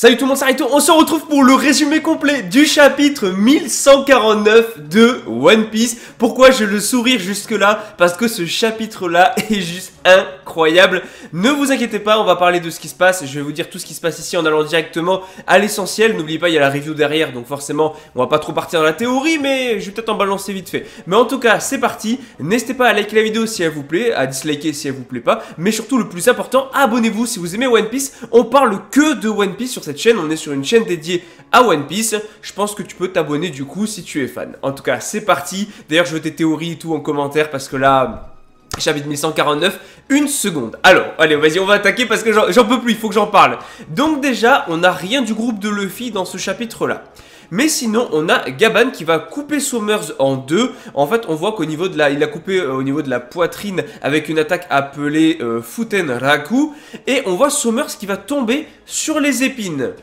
Salut tout le monde, c'est Raito, on se retrouve pour le résumé complet du chapitre 1149 de One Piece. Pourquoi j'ai le sourire jusque là? Parce que ce chapitre là est juste incroyable. Ne vous inquiétez pas, on va parler de ce qui se passe. Je vais vous dire tout ce qui se passe ici en allant directement à l'essentiel. N'oubliez pas, il y a la review derrière, donc forcément on va pas trop partir dans la théorie, mais je vais peut-être en balancer vite fait. Mais en tout cas, c'est parti. N'hésitez pas à liker la vidéo si elle vous plaît, à disliker si elle vous plaît pas, mais surtout le plus important, abonnez-vous si vous aimez One Piece. On parle que de One Piece sur cette chaîne, on est sur une chaîne dédiée à One Piece. Je pense que tu peux t'abonner du coup si tu es fan. En tout cas, c'est parti. D'ailleurs, je veux tes théories et tout en commentaire parce que là, chapitre 1149, une seconde. Alors, allez, vas-y, on va attaquer parce que j'en peux plus, il faut que j'en parle. Donc déjà, on n'a rien du groupe de Luffy dans ce chapitre-là. Mais sinon, on a Gaban qui va couper Sommers en deux. En fait, on voit qu'au niveau de la... Il a coupé au niveau de la poitrine avec une attaque appelée Futen Raku. Et on voit Sommers qui va tomber sur les épines.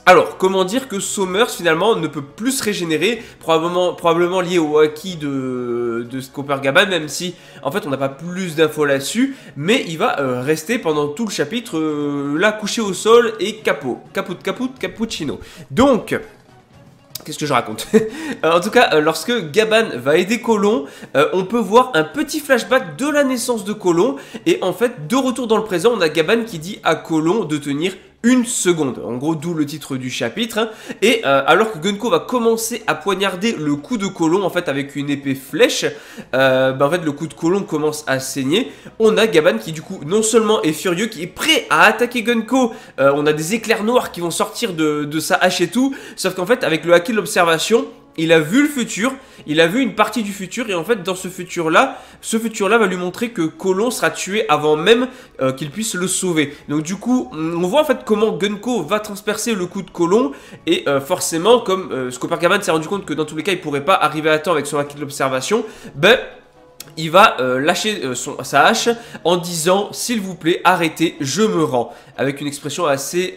Alors, comment dire que Sommers, finalement, ne peut plus se régénérer, probablement lié au haki de Scopper Gaban, même si, en fait, on n'a pas plus d'infos là-dessus, mais il va rester pendant tout le chapitre, là, couché au sol et cappuccino. Donc... Qu'est-ce que je raconte? En tout cas, lorsque Gaban va aider Colon, on peut voir un petit flashback de la naissance de Colon. Et en fait, de retour dans le présent, on a Gaban qui dit à Colon de tenir une seconde. En gros, d'où le titre du chapitre. Hein. Et alors que Gunko va commencer à poignarder le cou de Colon, en fait, avec une épée flèche, en fait, le cou de Colon commence à saigner. On a Gaban qui, du coup, non seulement est furieux, qui est prêt à attaquer Gunko. On a des éclairs noirs qui vont sortir de sa hache et tout. Sauf qu'en fait, avec le haki de l'observation, il a vu le futur, il a vu une partie du futur et en fait dans ce futur-là va lui montrer que Colon sera tué avant même qu'il puisse le sauver. Donc du coup, on voit en fait comment Gunko va transpercer le coup de Colon et forcément comme Scopper Gaban s'est rendu compte que dans tous les cas il pourrait pas arriver à temps avec son haki de l'observation, ben... il va lâcher sa hache en disant « S'il vous plaît, arrêtez, je me rends ». Avec une expression assez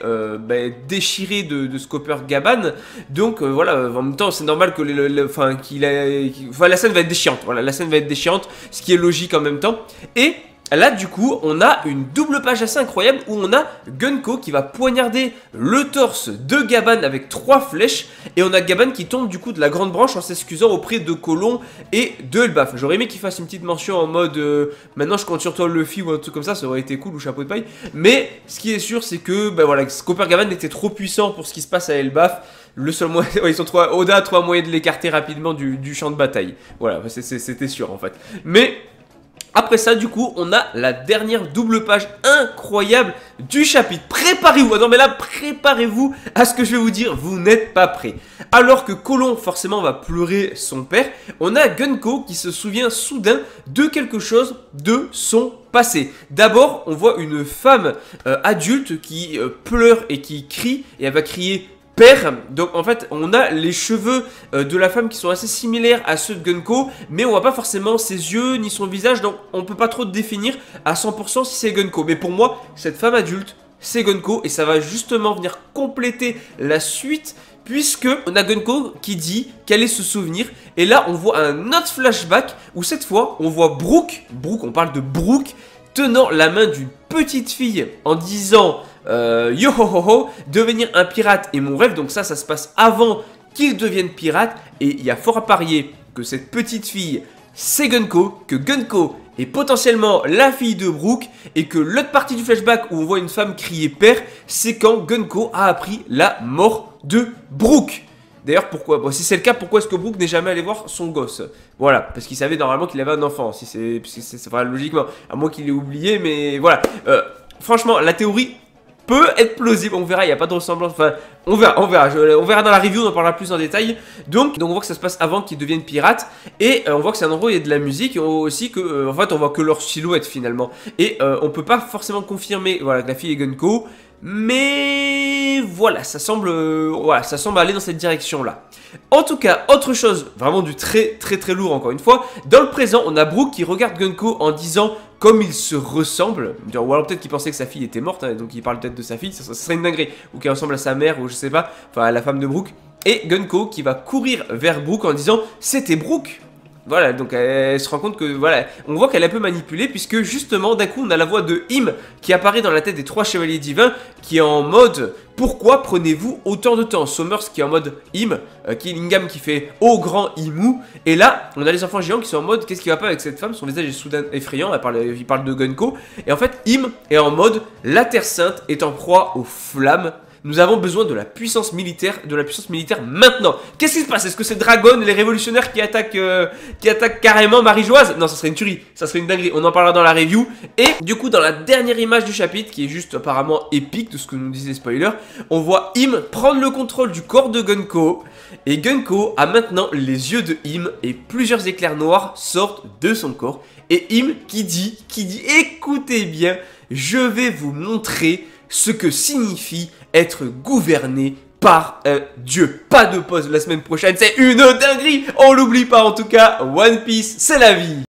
déchirée de Scopper Gaban. Donc voilà, en même temps, c'est normal que la scène va être déchirante. Voilà, la scène va être déchirante, ce qui est logique en même temps. Et... là, du coup, on a une double page assez incroyable où on a Gunko qui va poignarder le torse de Gaban avec 3 flèches. Et on a Gaban qui tombe du coup de la grande branche en s'excusant auprès de Colon et de Elbaf. J'aurais aimé qu'il fasse une petite mention en mode maintenant je compte sur toi Luffy ou un truc comme ça aurait été cool, ou chapeau de paille. Mais ce qui est sûr, c'est que voilà, Scopper Gaban était trop puissant pour ce qui se passe à Elbaf. Le seul moyen, ils sont Oda a trouvé un moyen de l'écarter rapidement du champ de bataille. Voilà, c'était sûr en fait. Mais... après ça, du coup, on a la dernière double page incroyable du chapitre. Préparez-vous, non mais là, préparez-vous à ce que je vais vous dire, vous n'êtes pas prêts. Alors que Colon, forcément, va pleurer son père, on a Gunko qui se souvient soudain de quelque chose de son passé. D'abord, on voit une femme adulte qui pleure et qui crie, et elle va crier... père. Donc en fait on a les cheveux de la femme qui sont assez similaires à ceux de Gunko, mais on voit pas forcément ses yeux ni son visage, donc on peut pas trop définir à 100% si c'est Gunko. Mais pour moi, cette femme adulte, c'est Gunko, et ça va justement venir compléter la suite, puisque on a Gunko qui dit qu'elle est ce souvenir. Et là on voit un autre flashback où cette fois on voit Brook, on parle de Brook, tenant la main d'une petite fille en disant yo ho ho ho, devenir un pirate est mon rêve. Donc ça se passe avant qu'il devienne pirate. Et il y a fort à parier que cette petite fille c'est Gunko, que Gunko est potentiellement la fille de Brook, et que l'autre partie du flashback où on voit une femme crier père, c'est quand Gunko a appris la mort de Brook. D'ailleurs, pourquoi? Bon, si c'est le cas, pourquoi est-ce que Brook n'est jamais allé voir son gosse? Voilà, parce qu'il savait normalement qu'il avait un enfant, si c'est enfin, logiquement, à moins qu'il l'ait oublié, mais voilà. Franchement, la théorie peut être plausible, on verra, il n'y a pas de ressemblance, enfin, on verra dans la review, on en parlera plus en détail. Donc on voit que ça se passe avant qu'ils deviennent pirates, et on voit que c'est un endroit où il y a de la musique, et aussi que, en fait, on voit que leur silhouette finalement, et on peut pas forcément confirmer, voilà, que la fille est Gunko, mais voilà, ça semble aller dans cette direction-là. En tout cas, autre chose, vraiment du très lourd encore une fois. Dans le présent, on a Brook qui regarde Gunko en disant comme ils se ressemblent. Ou alors peut-être qu'il pensait que sa fille était morte, hein, donc il parle peut-être de sa fille, ça serait une dinguerie. Ou qu'elle ressemble à sa mère, ou je sais pas, enfin à la femme de Brook. Et Gunko qui va courir vers Brook en disant c'était Brook. Voilà, donc elle se rend compte que, voilà, on voit qu'elle est un peu manipulée, puisque justement, d'un coup, on a la voix de Im qui apparaît dans la tête des 3 chevaliers divins, qui est en mode « Pourquoi prenez-vous autant de temps ?» Somers qui est en mode Im, Killingham qui fait « Oh grand Imu », et là, on a les enfants géants qui sont en mode « Qu'est-ce qui va pas avec cette femme ?» Son visage est soudain effrayant, il parle de Gunko, et en fait, Im est en mode « La Terre Sainte est en proie aux flammes ». Nous avons besoin de la puissance militaire, maintenant. Qu'est-ce qui se passe? Est-ce que c'est Dragon, les révolutionnaires qui attaquent carrément Marie-Joise? Non, ça serait une tuerie, ça serait une dinguerie. On en parlera dans la review. Et du coup, dans la dernière image du chapitre, qui est juste apparemment épique de ce que nous disaient les spoilers, on voit Im prendre le contrôle du corps de Gunko. Et Gunko a maintenant les yeux de Im et plusieurs éclairs noirs sortent de son corps. Et Im qui dit, écoutez bien, je vais vous montrer ce que signifie être gouverné par un dieu. Pas de pause la semaine prochaine, c'est une dinguerie. On l'oublie pas en tout cas, One Piece, c'est la vie.